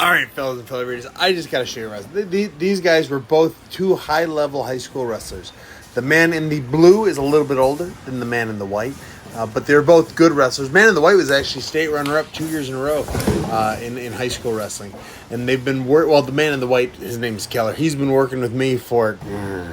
All right, fellas and fellow readers, I just got to show you wrestling. These guys were both two high-level high school wrestlers. The man in the blue is a little bit older than the man in the white, but they're both good wrestlers. Man in the white was actually state runner-up 2 years in a row in high school wrestling. And they've been the man in the white, his name is Keller. He's been working with me for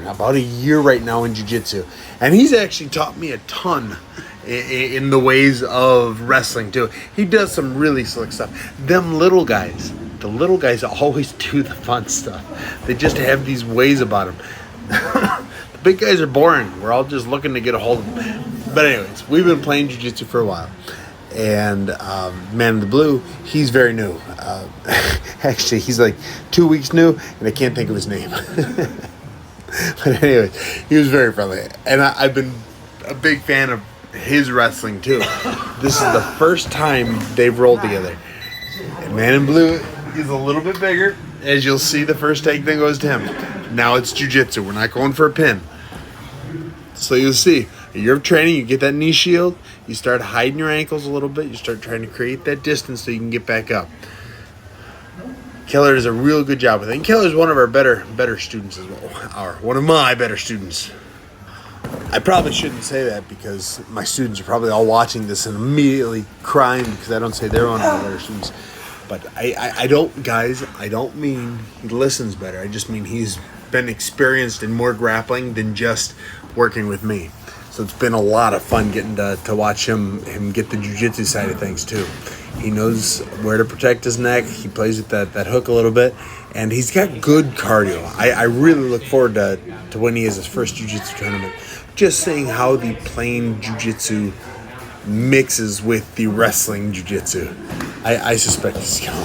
about a year right now in jiu-jitsu. And he's actually taught me a ton in the ways of wrestling, too. He does some really slick stuff. Them little guys, the little guys always do the fun stuff. They just have these ways about them. The big guys are boring. We're all just looking to get a hold of them. But anyways, we've been playing jiu-jitsu for a while. And man in the blue, he's very new. Actually, he's like 2 weeks new, and I can't think of his name. But anyways, he was very friendly. And I've been a big fan of his wrestling, too. This is the first time they've rolled together. And man in blue is a little bit bigger. As you'll see, the first take thing goes to him. Now it's jiu-jitsu. We're not going for a pin. So you'll see. You're training, you get that knee shield, you start hiding your ankles a little bit, you start trying to create that distance so you can get back up. Keller does a real good job with it. And Keller's one of our better students as well. One of my better students. I probably shouldn't say that because my students are probably all watching this and immediately crying because I don't say they're one of my better students. But I don't mean he listens better. I just mean he's been experienced in more grappling than just working with me. So it's been a lot of fun getting to watch him get the jiu-jitsu side of things too. He knows where to protect his neck. He plays with that hook a little bit. And he's got good cardio. I really look forward to when he has his first jiu-jitsu tournament. Just seeing how the plain jiu-jitsu mixes with the wrestling jiu-jitsu. I suspect he's going to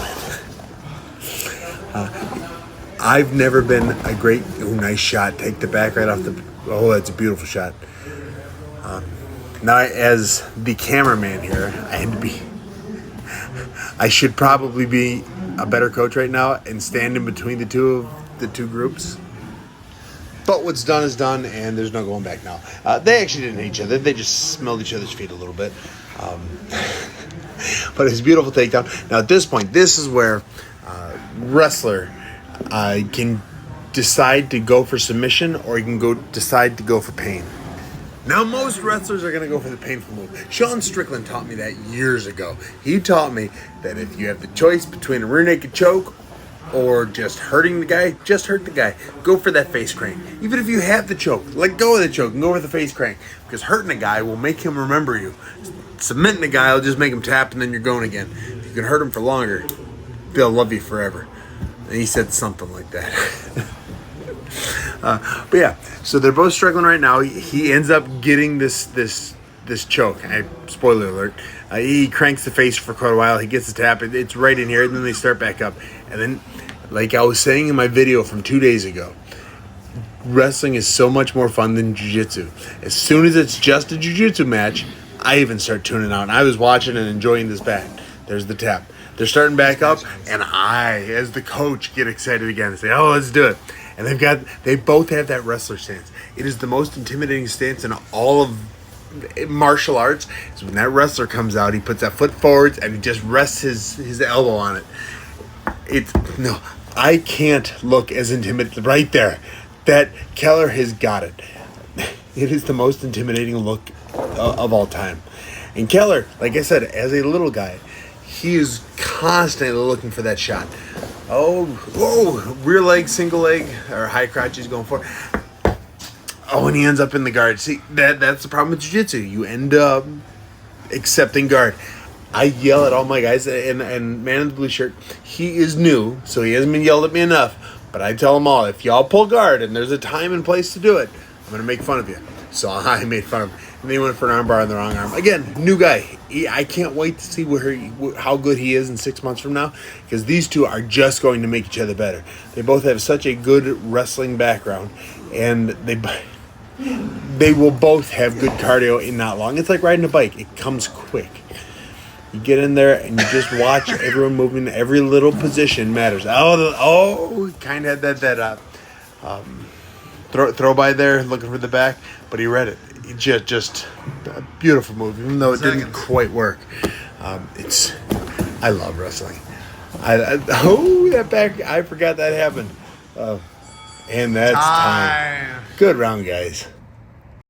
win. I've never been a great, nice shot. Take the back right off the... Oh, that's a beautiful shot. Now, as the cameraman here, I should probably be a better coach right now and stand in between the two groups. But what's done is done, and there's no going back now. They actually didn't hate each other. They just smelled each other's feet a little bit. But it's a beautiful takedown. Now, at this point, this is where wrestler can decide to go for submission or he can decide to go for pain. Now, most wrestlers are going to go for the painful move. Sean Strickland taught me that years ago. He taught me that if you have the choice between a rear naked choke or just hurting the guy, just hurt the guy. Go for that face crank. Even if you have the choke, let go of the choke and go for the face crank. Because hurting a guy will make him remember you. Submitting a guy will just make him tap and then you're going again. If you can hurt him for longer, they'll love you forever. And he said something like that. But yeah, so they're both struggling right now. He ends up getting this choke. Spoiler alert. He cranks the face for quite a while. He gets the tap. It's right in here, and then they start back up. And then, like I was saying in my video from 2 days ago, wrestling is so much more fun than jiu-jitsu. As soon as it's just a jiu-jitsu match, I even start tuning out. And I was watching and enjoying this back. There's the tap. They're starting back up, and I, as the coach, get excited again and say, "Oh, let's do it." And they both have that wrestler stance. It is the most intimidating stance in all of martial arts. Is when that wrestler comes out, he puts that foot forwards and he just rests his elbow on it. I can't look as intimidated right there. That Keller has got it. It is the most intimidating look of all time. And Keller, like I said, as a little guy, he is constantly looking for that shot. Rear leg, single leg, or high crotch he's going for. And he ends up in the guard. See, that's the problem with jiu-jitsu. You end up accepting guard. I yell at all my guys, and man in the blue shirt, he is new, so he hasn't been yelled at me enough. But I tell them all, if y'all pull guard and there's a time and place to do it, I'm going to make fun of you. So I made fun of him. And they went for an armbar on the wrong arm. Again, new guy. I can't wait to see how good he is in 6 months from now, because these two are just going to make each other better. They both have such a good wrestling background, and they will both have good cardio in not long. It's like riding a bike. It comes quick. You get in there and you just watch everyone moving. Every little position matters. Kind of had that throw by there, looking for the back, but he read it. Just a beautiful move, even though it didn't quite work. I love wrestling. That back. I forgot that happened. And that's time. Good round, guys.